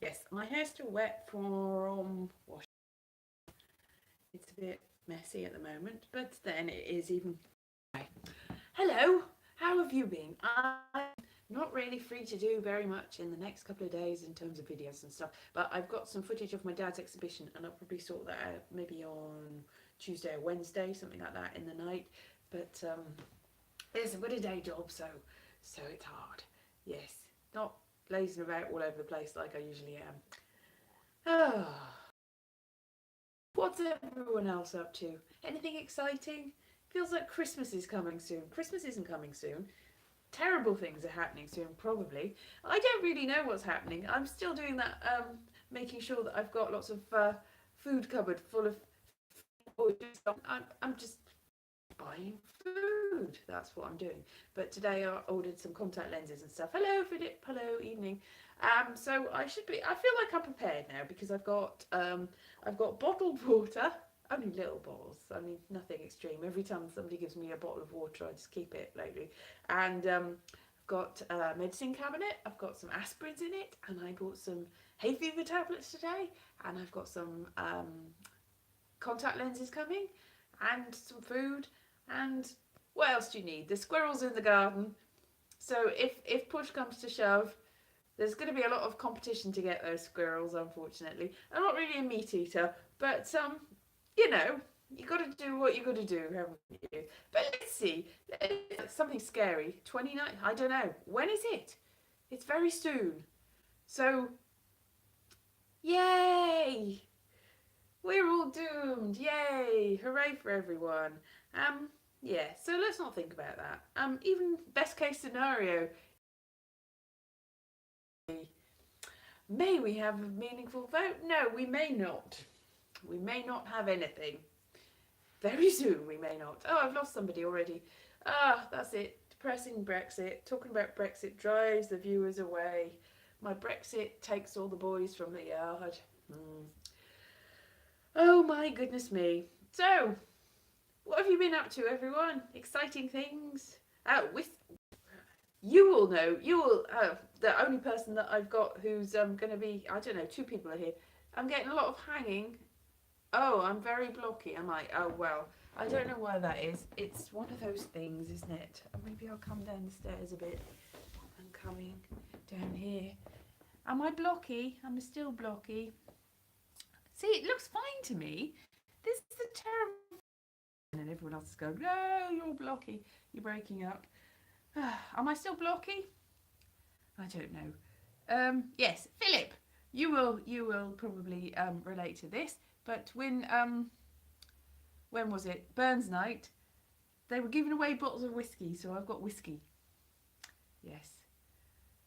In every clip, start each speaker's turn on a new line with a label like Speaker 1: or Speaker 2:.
Speaker 1: Yes, my hair's still wet from wash. It's a bit messy at the moment, but then it is even. Hello, how have you been? I'm not really free to do very much in the next couple of days in terms of videos and stuff, but I've got some footage of my dad's exhibition and I'll probably sort that out maybe on Tuesday or Wednesday, something like that in the night. But yes, I've got a day job, so it's hard. Yes, not lazing about all over the place like I usually am. Ah, what's everyone else up to? Anything exciting? Feels like Christmas is coming soon. Christmas isn't coming soon. Terrible things are happening soon, probably. I don't really know what's happening. I'm still doing that, making sure that I've got lots of food cupboard full of. I'm just buying food. That's what I'm doing. But today I ordered some contact lenses and stuff. Hello, Philip. Hello, evening. So I should be. I feel like I'm prepared now because I've got bottled water. Only little bottles. I mean, nothing extreme. Every time somebody gives me a bottle of water, I just keep it lately. And I've got a medicine cabinet. I've got some aspirins in it, and I bought some hay fever tablets today. And I've got some contact lenses coming, and some food. And what else do you need? The squirrels in the garden. So if push comes to shove, there's going to be a lot of competition to get those squirrels. Unfortunately, I'm not really a meat eater, but you know, you got to do what you got to do, haven't you? But let's see. Something scary. 29. I don't know. When is it? It's very soon. So yay! We're all doomed. Yay! Hooray for everyone. Yeah. So let's not think about that. Even best case scenario. May we have a meaningful vote? No, we may not. We may not have anything. Very soon we may not. Oh, I've lost somebody already. Ah, that's it. Depressing Brexit. Talking about Brexit drives the viewers away. My Brexit takes all the boys from the yard. Oh my goodness me. So, what have you been up to, everyone? Exciting things? With you all know. You all. The only person that I've got who's going to be. I don't know. Two people are here. I'm getting a lot of hanging. Oh, I'm very blocky, am I? Oh, well, I don't know why that is. It's one of those things, isn't it? Maybe I'll come down the stairs a bit. I'm coming down here. Am I blocky? I'm still blocky. See, it looks fine to me. This is a terrible. And everyone else is going, no, you're blocky. You're breaking up. Am I still blocky? I don't know. Yes, Philip, you will probably relate to this. But when was it? Burns night. They were giving away bottles of whiskey, so I've got whiskey. Yes.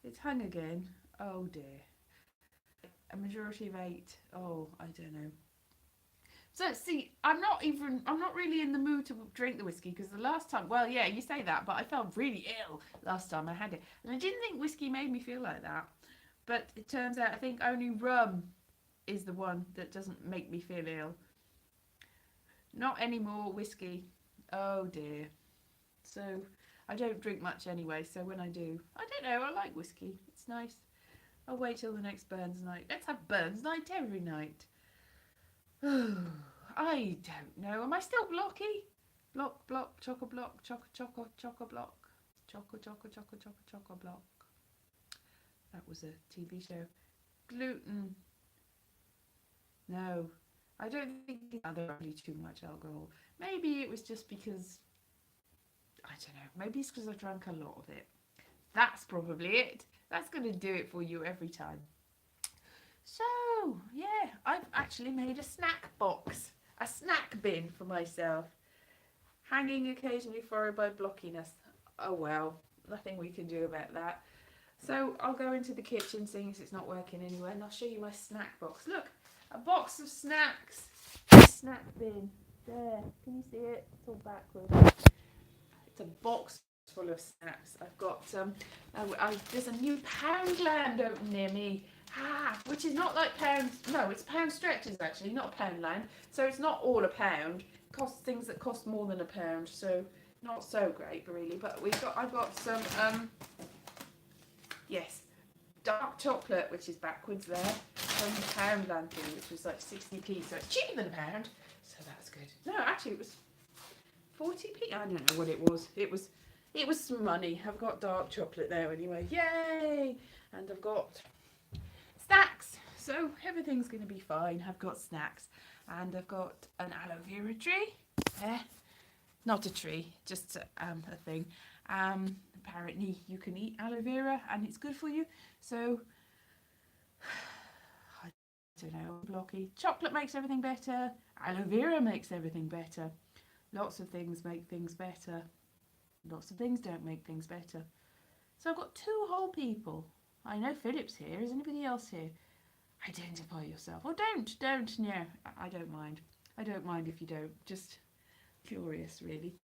Speaker 1: It's hung again. Oh dear. A majority of 8. Oh, I don't know. So see, I'm not really in the mood to drink the whiskey because the last time, well, yeah, you say that, but I felt really ill last time I had it, and I didn't think whiskey made me feel like that. But it turns out I think only rum is the one that doesn't make me feel ill. Not anymore whiskey. Oh dear. So I don't drink much anyway, so when I do, I don't know, I like whiskey. It's nice. I'll wait till the next Burns night. Let's have Burns night every night. I don't know. Am I still blocky? Block, choco block, choco block. Choco block. That was a TV show. Gluten. No, I don't think there's really too much alcohol. Maybe it was just because, I don't know, maybe it's because I drank a lot of it. That's probably it. That's going to do it for you every time. So, yeah, I've actually made a snack box, a snack bin for myself. Hanging occasionally followed by blockiness. Oh well, nothing we can do about that. So I'll go into the kitchen, seeing as it's not working anywhere, and I'll show you my snack box. Look, a box of snacks. Snack bin. There. Can you see it? It's all backwards. It's a box full of snacks. I've got there's a new Poundland open near me. Which is not like pound. No, it's pound stretches actually, not Poundland. So it's not all a pound. It costs things that cost more than a pound. So not so great really. But I've got some yes, dark chocolate, which is backwards there, from Poundland thing, which was like 60p, so it's cheaper than a pound, so that's good. No, actually it was 40p. I don't know what it was. It was some money. I've got dark chocolate there anyway. Yay! And I've got snacks. So everything's going to be fine. I've got snacks. And I've got an aloe vera tree. Not a tree, just a thing. Apparently you can eat aloe vera and it's good for you. So, I don't know, blocky. Chocolate makes everything better. Aloe vera makes everything better. Lots of things make things better. Lots of things don't make things better. So I've got two whole people. I know Philip's here. Is anybody else here? Identify yourself. Or don't. No, I don't mind. I don't mind if you don't. Just curious, really.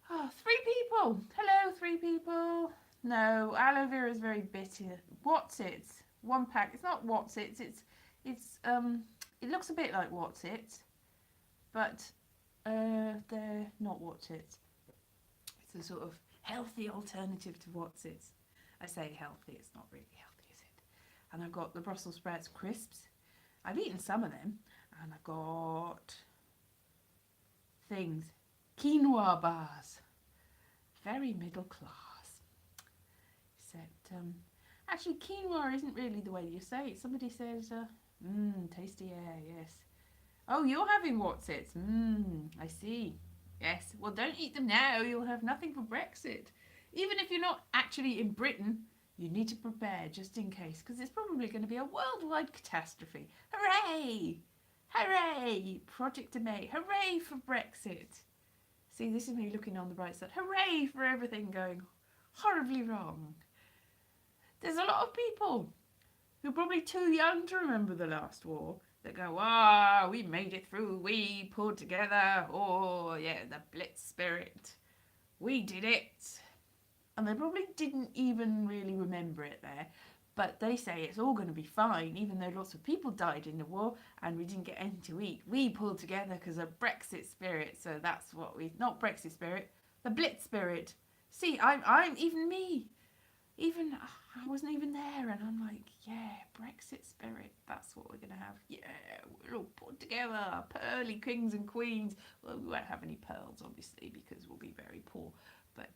Speaker 1: Oh, 3 people. Hello, 3 people. No, aloe vera is very bitter. What's it? 1 pack. It's not what's it. It looks a bit like what's it, but they're not what's it. It's a sort of healthy alternative to what's it. I say healthy. It's not really healthy, is it? And I've got the Brussels sprouts crisps. I've eaten some of them, and I've got things. Quinoa bars. Very middle class. Except, actually, quinoa isn't really the way you say it. Somebody says, tasty air, yes. Oh, you're having what's it? I see. Yes. Well, don't eat them now. You'll have nothing for Brexit. Even if you're not actually in Britain, you need to prepare just in case, because it's probably going to be a worldwide catastrophe. Hooray! Hooray! Project May. Hooray for Brexit. See, this is me looking on the bright side. Hooray for everything going horribly wrong. There's a lot of people who are probably too young to remember the last war that go, we made it through, we pulled together, the Blitz spirit, we did it. And they probably didn't even really remember it there, but they say it's all going to be fine, even though lots of people died in the war and we didn't get anything to eat. We pulled together because of Brexit spirit, so that's what not Brexit spirit, the Blitz spirit. See, I'm even me. Even I wasn't even there, and I'm like, Brexit spirit. That's what we're gonna have. Yeah, we're all put together, pearly kings and queens. Well, we won't have any pearls, obviously, because we'll be very poor. But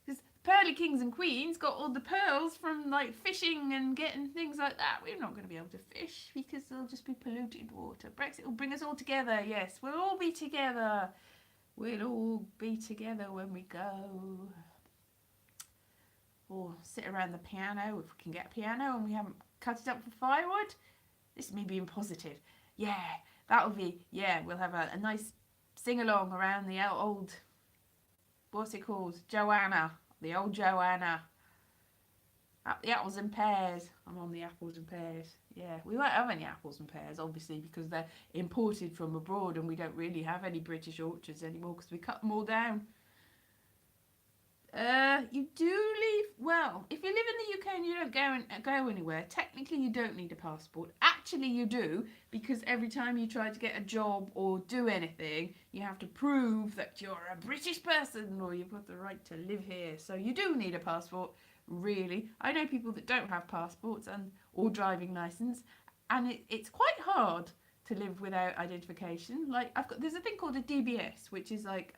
Speaker 1: because pearly kings and queens got all the pearls from like fishing and getting things like that. We're not going to be able to fish because there'll just be polluted water. Brexit will bring us all together. Yes, we'll all be together. We'll all be together when we go. Or sit around the piano if we can get a piano and we haven't cut it up for firewood. This is me being positive. Yeah, that'll be, we'll have a nice sing-along around the old, what's it called? Joanna. The old Joanna. The apples and pears. I'm on the apples and pears. Yeah, we won't have any apples and pears, obviously, because they're imported from abroad and we don't really have any British orchards anymore because we cut them all down. You do leave, well, if you live in the UK and you don't go anywhere, technically you don't need a passport. Actually you do, because every time you try to get a job or do anything, you have to prove that you're a British person or you've got the right to live here. So you do need a passport, really. I know people that don't have passports or driving licence, and it's quite hard to live without identification. Like, there's a thing called a DBS, which is like,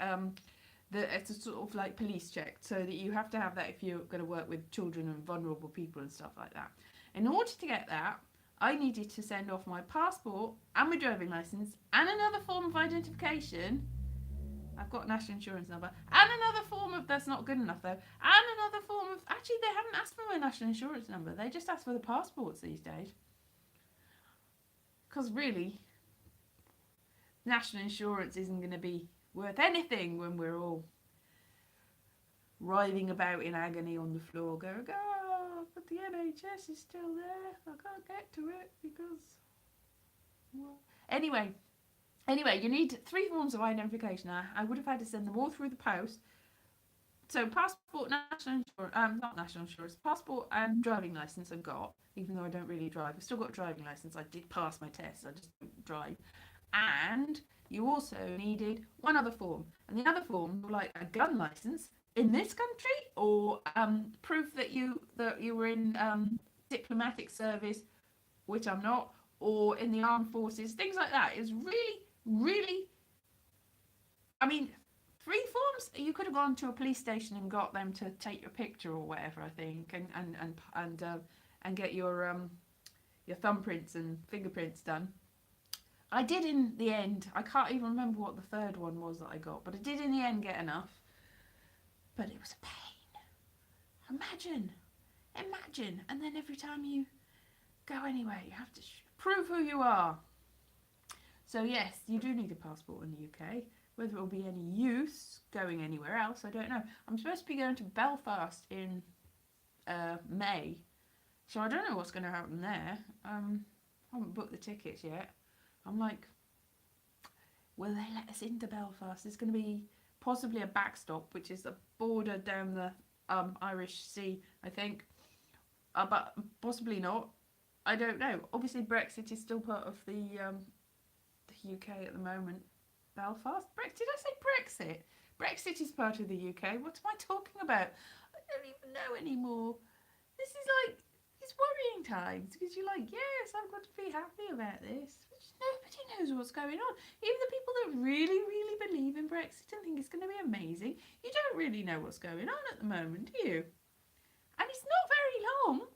Speaker 1: it's a sort of like police check, so that you have to have that if you're going to work with children and vulnerable people and stuff like that. In order to get that, I needed to send off my passport and my driving licence and another form of identification. I've got national insurance number and another form of, that's not good enough though, and another form of, actually they haven't asked for my national insurance number, they just ask for the passports these days. Because really, national insurance isn't going to be worth anything when we're all writhing about in agony on the floor going, but the NHS is still there, I can't get to it because, well. Anyway, you need 3 forms of identification. I would have had to send them all through the post. So passport, national insurance, not national insurance, passport and driving licence I've got, even though I don't really drive. I've still got a driving licence. I did pass my test, I just don't drive. And you also needed one other form, and the other form, like a gun licence, in this country, or proof that you were in diplomatic service, which I'm not, or in the armed forces, things like that. Is really, really, I mean, three forms. You could have gone to a police station and got them to take your picture or whatever, I think, and get your thumbprints and fingerprints done. I did in the end. I can't even remember what the third one was that I got, but I did in the end get enough. But it was a pain. Imagine, and then every time you go anywhere, you have to prove who you are. So yes, you do need a passport in the UK. Whether it will be any use going anywhere else, I don't know. I'm supposed to be going to Belfast in May, so I don't know what's going to happen there. I haven't booked the tickets yet. I'm like, will they let us into Belfast? There's going to be possibly a backstop, which is a border down the Irish Sea, I think, but possibly not. I don't know. Obviously, Brexit is still part of the UK at the moment. Belfast? Did I say Brexit? Brexit is part of the UK. What am I talking about? I don't even know anymore. This is like, it's worrying times because you're like, yes, I've got to be happy about this. But nobody knows what's going on. Even the people that really, really believe in Brexit and think it's going to be amazing, you don't really know what's going on at the moment, do you? And it's not very long.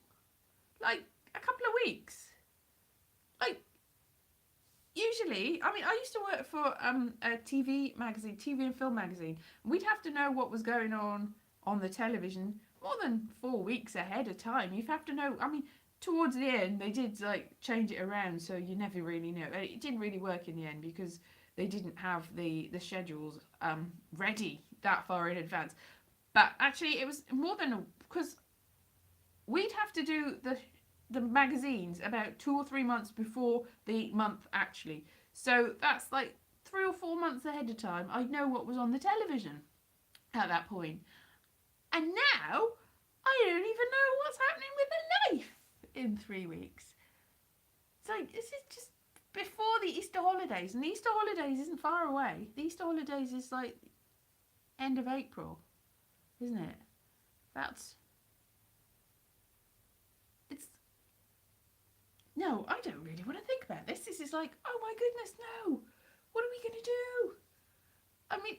Speaker 1: Like, a couple of weeks. Like, usually, I mean, I used to work for a TV magazine, TV and film magazine. We'd have to know what was going on the television more than 4 weeks ahead of time. You'd have to know. I mean, towards the end, they did like change it around, so you never really know. It didn't really work in the end because they didn't have the schedules ready that far in advance. But actually, it was more than because we'd have to do the magazines about 2 or 3 months before the month actually. So that's like 3 or 4 months ahead of time. I'd know what was on the television at that point. And now I don't even know what's happening with the life in 3 weeks. It's like this is just before the Easter holidays, and the Easter holidays isn't far away. The Easter holidays is like end of April, isn't it? That's it's no, I don't really want to think about this. This is like, oh my goodness, no. What are we going to do? I mean,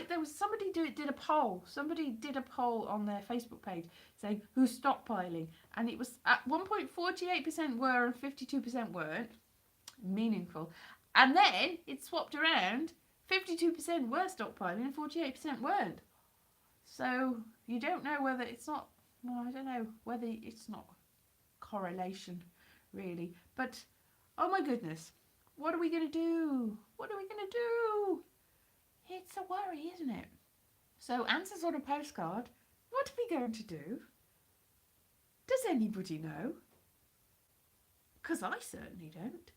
Speaker 1: there was somebody did a poll. Somebody did a poll on their Facebook page saying who's stockpiling, and it was at one point 48% were and 52% weren't. Meaningful. And then it swapped around. 52% were stockpiling and 48% weren't. So you don't know whether it's not. Well, I don't know whether it's not correlation really. But oh my goodness, what are we going to do? What are we going to do? It's a worry, isn't it? So, answers on a postcard. What are we going to do? Does anybody know? Because I certainly don't.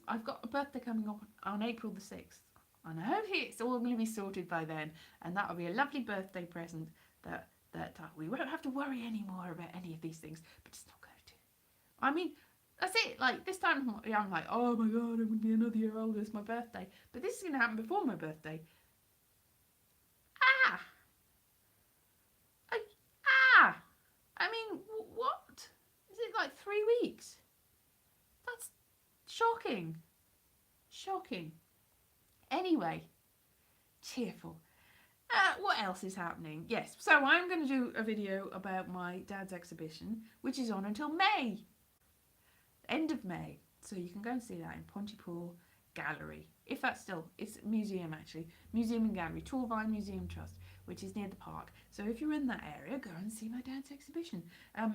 Speaker 1: I've got a birthday coming up on April the 6th. And I hope it's all going to be sorted by then. And that'll be a lovely birthday present that we won't have to worry anymore about any of these things. But it's not going to. I mean, that's it. Like, this time I'm like, oh my god, I'm going to be another year older. It's my birthday. But this is going to happen before my birthday. Ah! I mean, what? Is it like 3 weeks? That's shocking. Shocking. Anyway, cheerful. What else is happening? Yes, so I'm going to do a video about my dad's exhibition, which is on until May. End of May. So you can go and see that in Pontypool Gallery. If that's still, it's a museum actually. Museum and Gallery, Torvine Museum Trust, which is near the park. So if you're in that area, go and see my dad's exhibition.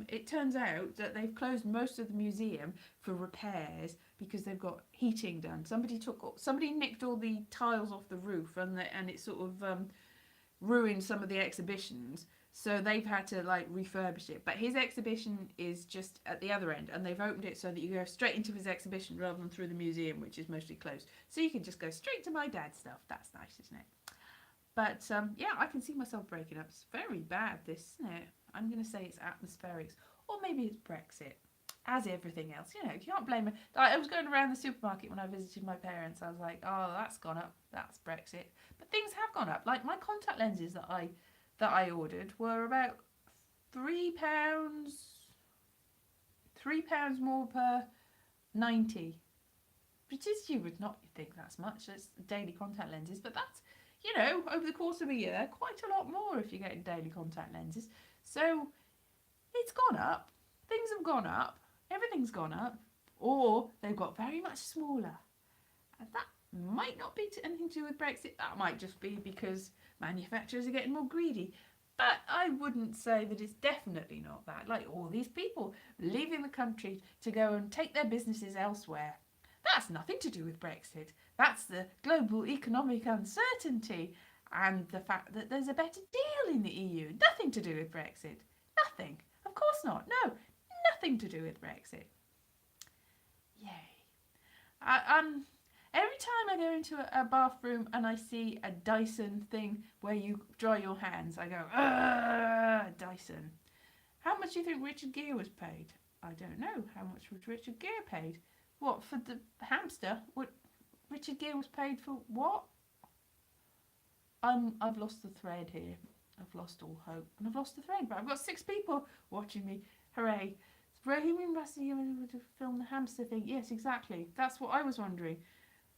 Speaker 1: It turns out that they've closed most of the museum for repairs because they've got heating done. Somebody nicked all the tiles off the roof and it sort of ruined some of the exhibitions. So they've had to like refurbish it. But his exhibition is just at the other end, and they've opened it so that you go straight into his exhibition rather than through the museum, which is mostly closed. So you can just go straight to my dad's stuff. That's nice, isn't it? But yeah, I can see myself breaking up. It's very bad, this, isn't it? I'm going to say it's atmospherics, or maybe it's Brexit. as everything else. You know, you can't blame it. I was going around the supermarket when I visited my parents. I was like, oh, that's gone up. That's Brexit. But things have gone up. Like my contact lenses that I ordered were about £3, £3 more per 90, which is, you would not think that's much. It's daily contact lenses, but that's, you know, over the course of a year, quite a lot more if you're getting daily contact lenses. So it's gone up. Things have gone up. Everything's gone up. Or they've got very much smaller. And that might not be anything to do with Brexit. That might just be because manufacturers are getting more greedy. But I wouldn't say that it's definitely not that. Like all these people leaving the country to go and take their businesses elsewhere. That's nothing to do with Brexit. That's the global economic uncertainty and the fact that there's a better deal in the EU. Nothing to do with Brexit. Nothing. Of course not. No, nothing to do with Brexit. Yay. Every time I go into a bathroom and I see a Dyson thing where you dry your hands, I go, Dyson. How much do you think Richard Gere was paid? I don't know. How much was Richard Gere paid? What, for the hamster? What, Richard Gere was paid for what? I've lost the thread here. I've lost all hope. And I've lost the thread, but I've got 6 people watching me. Hooray. Bohemian Rhapsody to film the hamster thing. Yes, exactly. That's what I was wondering.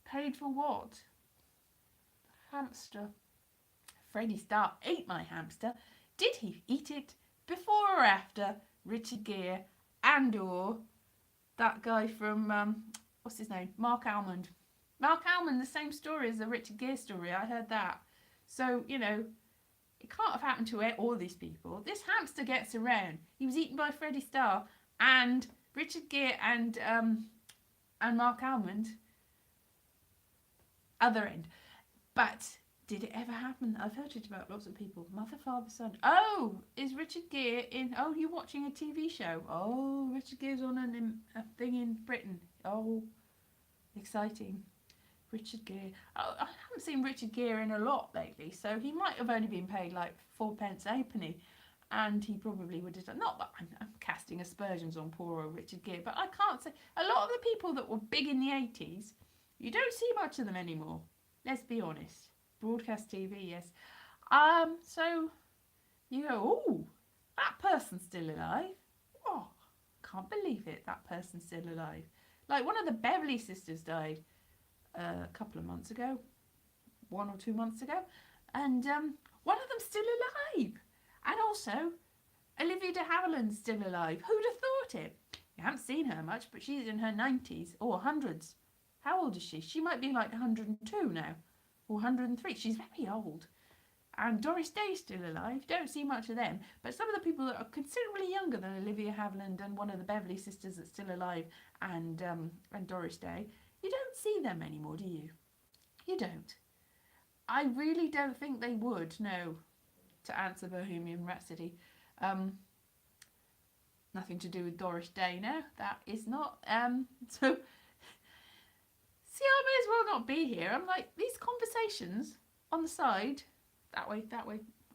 Speaker 1: Paid for what? Hamster. Freddie Starr ate my hamster. Did he eat it before or after Richard Gere and or that guy from, what's his name? Mark Almond. Mark Almond, the same story as the Richard Gere story. I heard that. So, you know, it can't have happened to all these people. This hamster gets around. He was eaten by Freddie Starr and Richard Gere and Mark Almond. Other end. But did it ever happen? I've heard it about lots of people. Mother, father, son. Oh, is Richard Gere in... Oh, you're watching a TV show. Oh, Richard Gere's on a thing in Britain. Oh, exciting. Richard Gere. Oh, I haven't seen Richard Gere in a lot lately, so he might have only been paid like 4p halfpenny, and he probably would have done... Not that I'm casting aspersions on poor old Richard Gere, but I can't say... A lot of the people that were big in the 80s... You don't see much of them anymore. Let's be honest. Broadcast TV, yes. So you go, oh, that person's still alive. Oh, can't believe it. That person's still alive. Like one of the Beverly sisters died a couple of months ago, 1 or 2 months ago, and one of them's still alive. And also, Olivia de Havilland's still alive. Who'd have thought it? You haven't seen her much, but she's in her 90s or hundreds. How old is she? She might be like 102 now, or 103. She's very old. And Doris Day's still alive. Don't see much of them. But some of the people that are considerably younger than Olivia Havilland and one of the Beverly sisters that's still alive, and Doris Day, you don't see them anymore, do you? You don't. I really don't think they would, no, to answer Bohemian Rhapsody. Nothing to do with Doris Day now. That is not. So... See, I may as well not be here. I'm like, these conversations on the side, that way.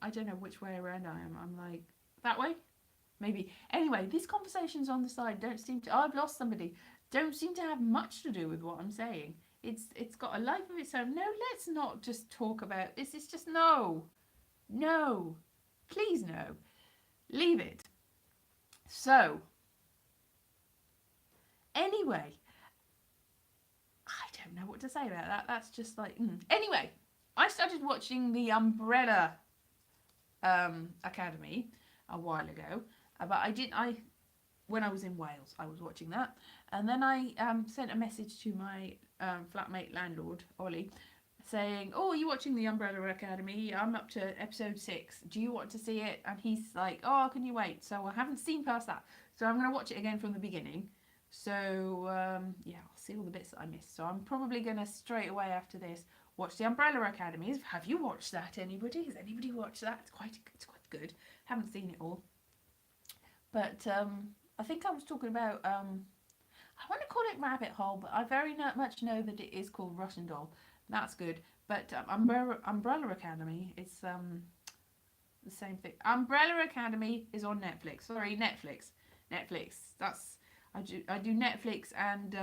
Speaker 1: I don't know which way around I am. I'm like, that way? Maybe. Anyway, these conversations on the side don't seem to... I've lost somebody. Don't seem to have much to do with what I'm saying. It's got a life of its own. No, let's not just talk about this. It's just no. No. Please no. Leave it. So, anyway... I don't know what to say about that. That's just like... Anyway, I started watching the Umbrella Academy a while ago. But when I was in Wales, I was watching that. And then I sent a message to my flatmate landlord, Ollie, saying, oh, are you watching the Umbrella Academy? I'm up to episode 6. Do you want to see it? And he's like, oh, can you wait? So I haven't seen past that. So I'm going to watch it again from the beginning. So, yeah, I'll see all the bits that I missed. So I'm probably going to, straight away after this, watch the Umbrella Academy. Have you watched that, anybody? Has anybody watched that? It's quite good. Haven't seen it all. But I think I was talking about, I want to call it Rabbit Hole, but I very much know that it is called Russian Doll. That's good. But Umbrella Academy, it's the same thing. Umbrella Academy is on Netflix. Sorry, Netflix. That's... I do Netflix and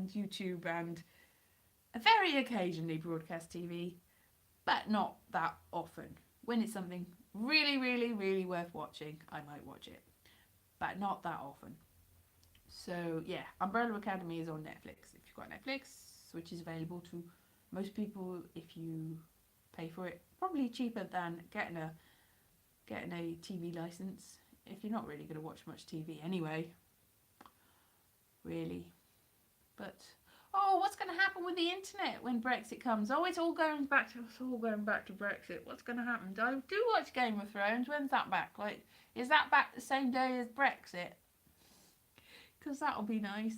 Speaker 1: YouTube and very occasionally broadcast TV, but not that often. When it's something really, really, really worth watching, I might watch it, but not that often. So yeah, Umbrella Academy is on Netflix. If you've got Netflix, which is available to most people if you pay for it, probably cheaper than getting a TV license. If you're not really going to watch much TV anyway, really. But oh, what's going to happen with the internet when Brexit comes? Oh, it's all going back to Brexit. What's going to happen? I do watch Game of Thrones. When's that back? Like, is that back the same day as Brexit? Because that'll be nice.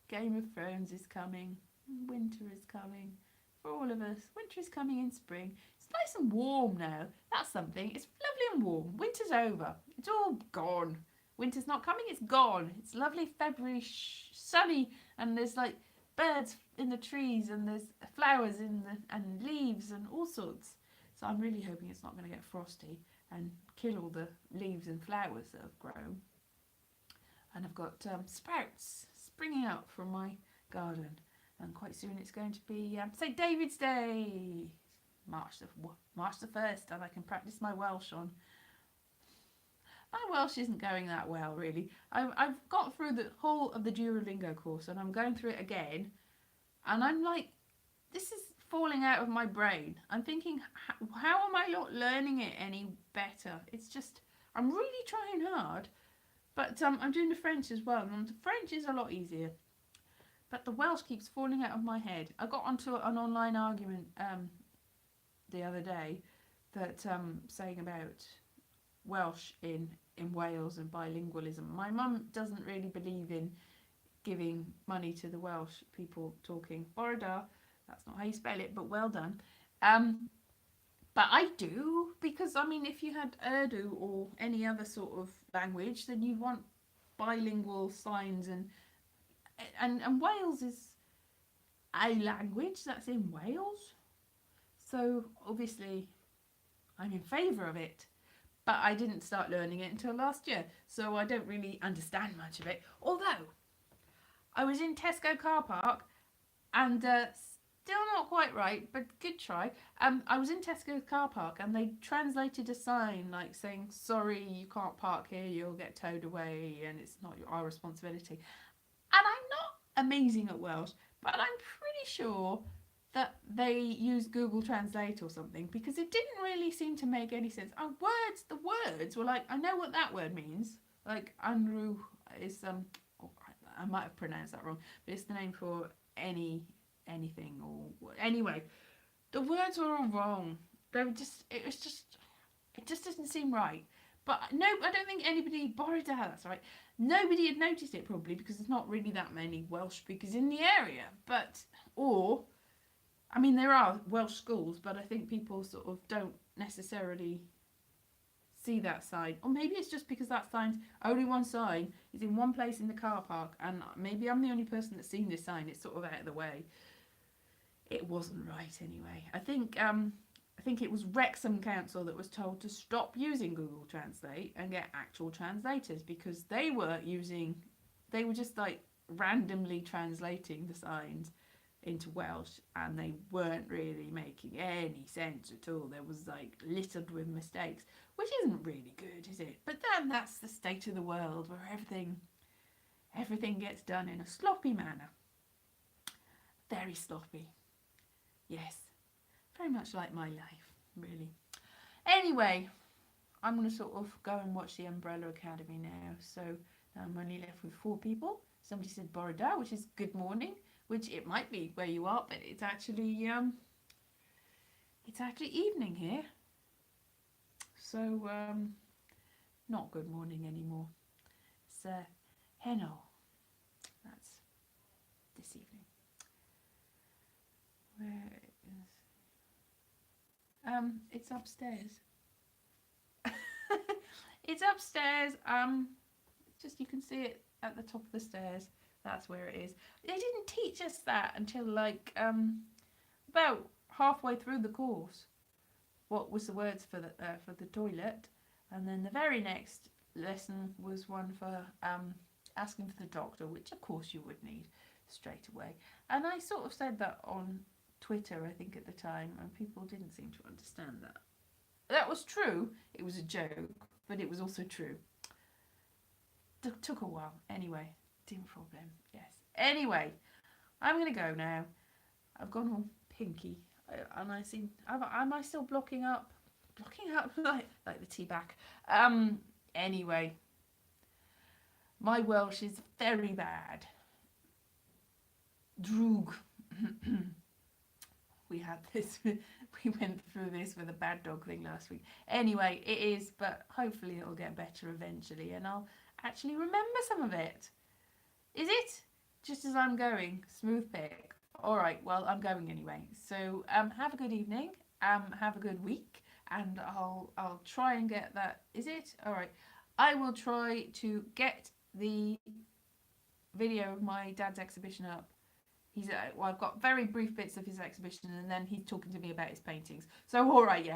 Speaker 1: Game of Thrones is coming. Winter is coming. For all of us, winter is coming in spring. It's nice and warm now. That's something. It's lovely and warm. Winter's over. It's all gone. Winter's not coming, it's gone. It's lovely February, sunny, and there's like birds in the trees, and there's flowers and leaves and all sorts. So I'm really hoping it's not going to get frosty and kill all the leaves and flowers that have grown. And I've got sprouts springing up from my garden, and quite soon it's going to be St David's Day, March the 1st, and I can practice my Welsh on. My Welsh isn't going that well, really. I've got through the whole of the Duolingo course, and I'm going through it again, and I'm like, this is falling out of my brain. I'm thinking, how am I not learning it any better? It's just, I'm really trying hard, but I'm doing the French as well, and the French is a lot easier. But the Welsh keeps falling out of my head. I got onto an online argument the other day that saying about Welsh in Wales and bilingualism. My mum doesn't really believe in giving money to the Welsh people talking Bore da. That's not how you spell it, but well done. But I do, because I mean, if you had Urdu or any other sort of language, then you want bilingual signs, and Wales is a language that's in Wales, so obviously I'm in favour of it. But I didn't start learning it until last year, so I don't really understand much of it. Although, I was in Tesco car park, and still not quite right, but good try. I was in Tesco car park, and they translated a sign like saying, sorry, you can't park here, you'll get towed away, and it's not our responsibility. And I'm not amazing at Welsh, but I'm pretty sure that they used Google Translate or something, because it didn't really seem to make any sense. Oh, the words were like, I know what that word means. Like, Andrew is, I might have pronounced that wrong, but it's the name for anything, or, anyway, the words were all wrong. It just doesn't seem right. But no, I don't think anybody borrowed that, that's right. Nobody had noticed it, probably, because there's not really that many Welsh speakers in the area. I mean, there are Welsh schools, but I think people sort of don't necessarily see that sign. Or maybe it's just because that sign's only one sign, is in one place in the car park, and maybe I'm the only person that's seen this sign. It's sort of out of the way. It wasn't right anyway. I think it was Wrexham Council that was told to stop using Google Translate and get actual translators, because they were just like randomly translating the signs into Welsh, and they weren't really making any sense at all. There was like littered with mistakes, which isn't really good, is it? But then that's the state of the world, where everything gets done in a sloppy manner. Very sloppy. Yes, very much like my life, really. Anyway, I'm going to sort of go and watch the Umbrella Academy now. So I'm only left with 4 people. Somebody said Borada, which is good morning, which it might be where you are, but it's actually evening here. So not good morning anymore. It's Heno. That's this evening. Where is? It's upstairs. It's upstairs. Just you can see it at the top of the stairs. That's where it is. They didn't teach us that until like about halfway through the course. What was the words for the toilet, and then the very next lesson was one for asking for the doctor, which of course you would need straight away. And I sort of said that on Twitter, I think at the time, and people didn't seem to understand that. That was true. It was a joke, but it was also true. Took a while. Anyway, didn't problem. Yes. Anyway, I'm going to go now. I've gone all pinky. And I seem... Am I still blocking up? Blocking up like the tea back. Anyway. My Welsh is very bad. Drwg. We had this... We went through this with a bad dog thing last week. Anyway, it is, but hopefully it'll get better eventually. And I'll actually remember some of it. Is it? Just as I'm going. Smooth pick. All right, well, I'm going anyway. So have a good evening. Have a good week. And I'll try and get that. Is it? All right. I will try to get the video of my dad's exhibition up. Well, I've got very brief bits of his exhibition, and then he's talking to me about his paintings. So, all right, yeah.